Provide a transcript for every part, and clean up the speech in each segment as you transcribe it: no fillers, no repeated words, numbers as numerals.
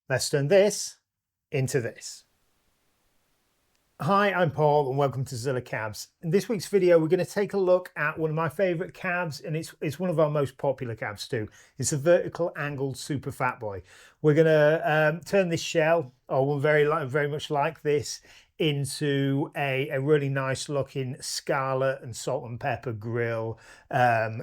Let's turn this into this. Hi, I'm Paul and welcome to Zilla Cabs. In this week's video, we're going to take a look at one of my favourite cabs, and it's one of our most popular cabs too. It's a vertical angled Super Fatboy. We're going to turn this shell, or one very much like this, into a really nice looking Scarlett and salt and pepper grill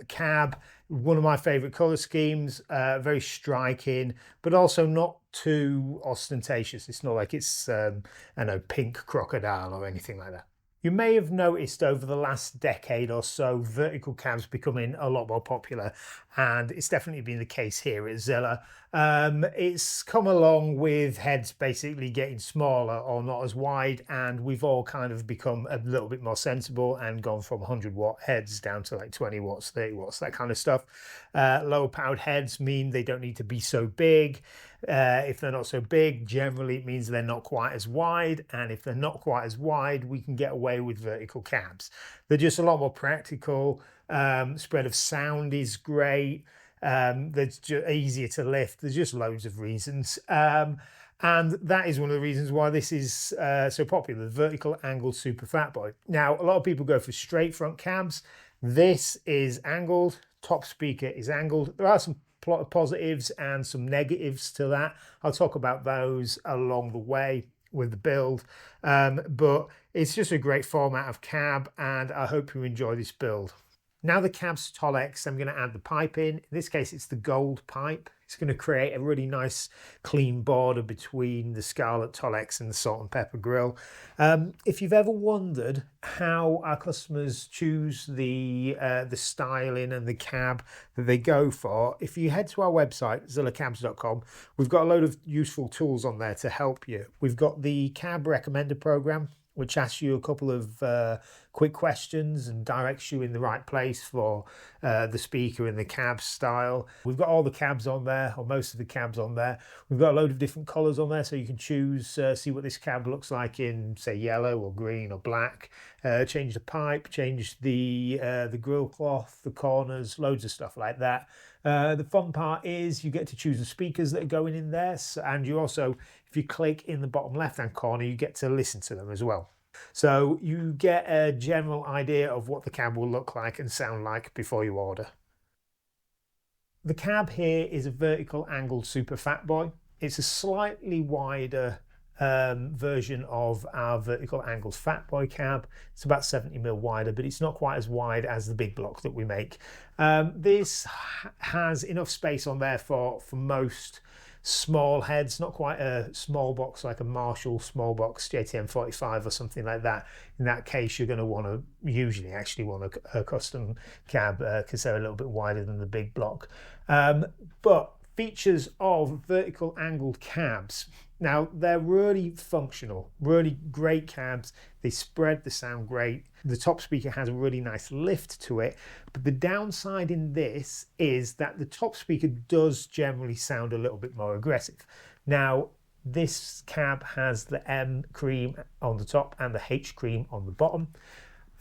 cab. One of my favorite color schemes, very striking, but also not too ostentatious. It's not like it's I know, pink crocodile or anything like that. You may have noticed over the last decade or so, vertical cabs becoming a lot more popular, and it's definitely been the case here at Zilla. It's come along with heads basically getting smaller or not as wide, and we've all kind of become a little bit more sensible and gone from 100-watt heads down to like 20 watts, 30 watts, that kind of stuff. Lower powered heads mean they don't need to be so big. If they're not so big, generally it means they're not quite as wide, and if they're not quite as wide, we can get away with vertical cabs. They're just a lot more practical. Spread of sound is great. They're just easier to lift. There's just loads of reasons. And that is one of the reasons why this is so popular, the vertical angled Super Fatboy. Now, a lot of people go for straight front cabs. This is angled, top speaker is angled. There are some positives and some negatives to that. I'll talk about those along the way with the build, but it's just a great format of cab, and I hope you enjoy this build. Now the cab's Tolex, I'm going to add the pipe in. In this case, it's the gold pipe. It's going to create a really nice clean border between the Scarlett Tolex and the salt and pepper grill. If you've ever wondered how our customers choose the styling and the cab that they go for, if you head to our website, zillacabs.com, we've got a load of useful tools on there to help you. We've got the cab recommender program, which asks you a couple of quick questions and directs you in the right place for the speaker and the cab style. We've got all the cabs on there, or most of the cabs on there. We've got a load of different colours on there, so you can choose, see what this cab looks like in, say, yellow or green or black. Change the pipe, change the grill cloth, the corners, loads of stuff like that. The fun part is you get to choose the speakers that are going in there, and you also, if you click in the bottom left hand corner, you get to listen to them as well. So you get a general idea of what the cab will look like and sound like before you order. The cab here is a vertical angled Super Fatboy. It's a slightly wider version of our vertical angled Fatboy cab. It's about 70mm wider, but it's not quite as wide as the big block that we make. This has enough space on there for most small heads, not quite a small box like a Marshall small box JTM 45 or something like that. In that case, you're going to want to usually actually want a custom cab because they're a little bit wider than the big block. But features of vertical angled cabs. Now, they're really functional, really great cabs. They spread the sound great. The top speaker has a really nice lift to it, but the downside in this is that the top speaker does generally sound a little bit more aggressive. Now, this cab has the M cream on the top and the H cream on the bottom.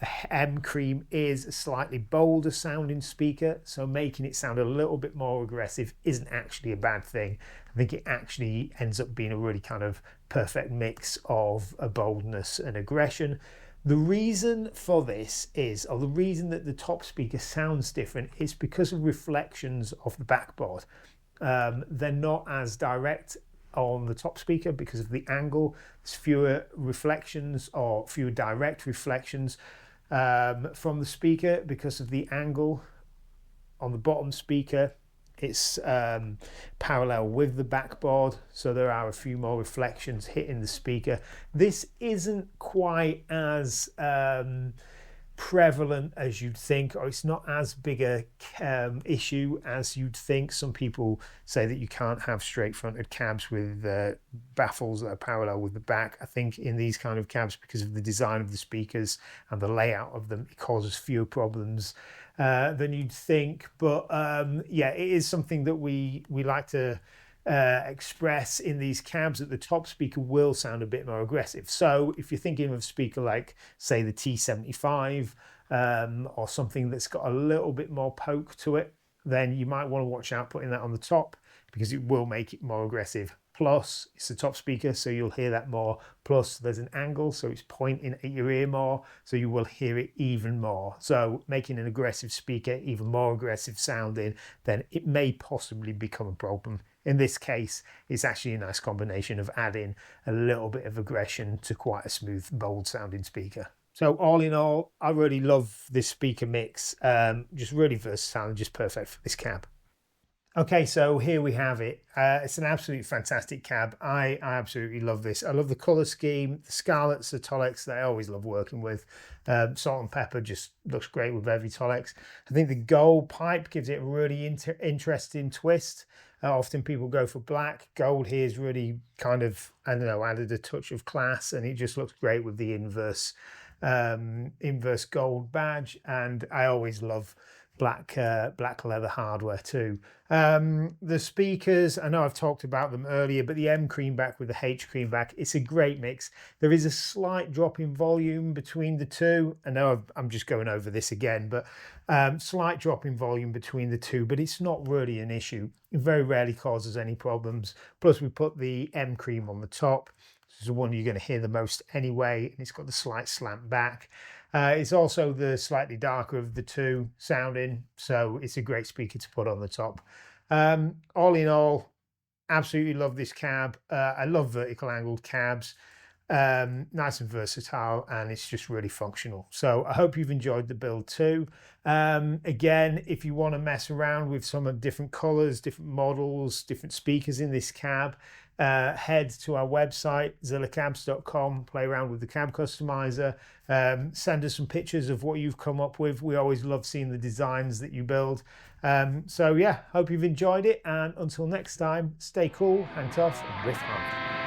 The M cream is a slightly bolder sounding speaker, so making it sound a little bit more aggressive isn't actually a bad thing. I think it actually ends up being a really kind of perfect mix of a boldness and aggression. The reason for this is, or the reason that the top speaker sounds different, is because of reflections of the backboard. They're not as direct on the top speaker because of the angle. There's fewer reflections or fewer direct reflections from the speaker because of the angle. On the bottom speaker, it's parallel with the backboard, so there are a few more reflections hitting the speaker. This isn't quite as prevalent as you'd think, or it's not as big a issue as you'd think. Some people say that you can't have straight fronted cabs with baffles that are parallel with the back. I think in these kind of cabs, because of the design of the speakers and the layout of them, it causes fewer problems than you'd think. But yeah, it is something that we like to express in these cabs, that the top speaker will sound a bit more aggressive. So if you're thinking of a speaker like, say, the T75 or something that's got a little bit more poke to it, then you might want to watch out putting that on the top, because it will make it more aggressive. Plus, it's the top speaker, so you'll hear that more. Plus, there's an angle, so it's pointing at your ear more, so you will hear it even more. So making an aggressive speaker even more aggressive sounding, then it may possibly become a problem. In this case, it's actually a nice combination of adding a little bit of aggression to quite a smooth, bold sounding speaker. So all in all, I really love this speaker mix. Just really versatile and just perfect for this cab. Okay, so here we have it. It's an absolutely fantastic cab. I absolutely love this. I love the colour scheme. The Scarletts, the Tolex, I always love working with. Salt and pepper just looks great with every Tolex. I think the gold pipe gives it a really interesting twist. Often people go for black. Gold here is really kind of, I don't know, added a touch of class, and it just looks great with the inverse gold badge. And I always love black leather hardware too. The speakers, I know I've talked about them earlier, but the M creamback with the H creamback, it's a great mix. There is a slight drop in volume between the two. I know I'm just going over this again, but slight drop in volume between the two, but it's not really an issue. It very rarely causes any problems. Plus we put the M cream on the top. This is the one you're going to hear the most anyway, and it's got the slight slant back. It's also the slightly darker of the two sounding, so it's a great speaker to put on the top. All in all, absolutely love this cab. I love vertical angled cabs. Nice and versatile, and it's just really functional. So I hope you've enjoyed the build too. Again, if you want to mess around with some of different colors, different models, different speakers in this cab, head to our website, zillacabs.com, play around with the cab customizer, send us some pictures of what you've come up with. We always love seeing the designs that you build. So yeah, hope you've enjoyed it, and until next time, stay cool, hang tough, and riff hard.